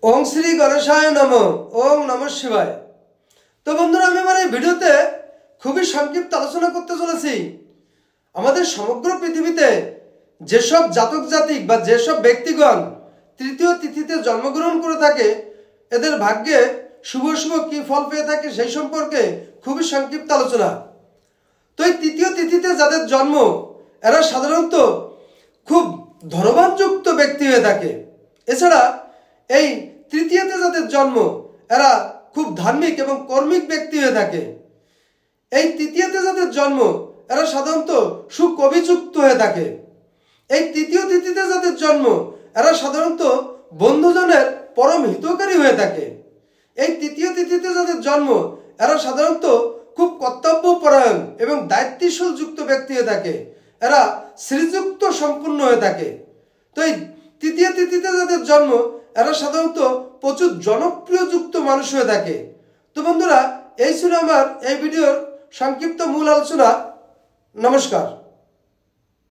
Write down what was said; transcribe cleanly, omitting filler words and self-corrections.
ओम श्री गणेशाय नमः। ओम नमः शिवाय। तो बंधुरा आमि भिडियोते खूबই সংক্ষিপ্ত আলোচনা করতে চলেছি আমাদের সমগ্র পৃথিবীতে যেসব জাতক জাতিক বা যেসব ব্যক্তিগণ তৃতীয় তিথিতে জন্মগ্রহণ করে থাকে এদের ভাগ্যে শুভ শুভ কি ফল পেয়ে থাকে সেই সম্পর্কে খুবই সংক্ষিপ্ত আলোচনা। তো এই তৃতীয় তিথিতে যাদের জন্ম এরা সাধারণত খুব ধনবানযুক্ত ব্যক্তি হয়ে থাকে। এছাড়া এই তৃতীয়তে যাদের জন্ম এরা খুব ধার্মিক এবং কর্মিক ব্যক্তি হয়ে থাকে। এই তৃতীয়তে যাদের জন্ম এরা সাধারণত সুকবিযুক্ত হয়ে থাকে। এই তৃতীয় তিথিতে যাদের জন্ম এরা সাধারণত বন্ধুজনের পরম হিতকারী হয়ে থাকে। এই তৃতীয় তিথিতে যাদের জন্ম এরা সাধারণত খুব কর্তব্যপরায়ণ এবং দায়িত্বশীল যুক্ত ব্যক্তি হয়ে থাকে। এরা শ্রীযুক্ত সম্পূর্ণ হয়ে থাকে। তো এই তৃতীয় তিথিতে যাদের জন্ম এরা সাধারণত প্রচুর জনপ্রিয় যুক্ত মানুষ হয়ে থাকে। তো বন্ধুরা এই ছিল আমার এই ভিডিওর সংক্ষিপ্ত মূল আলোচনা। নমস্কার।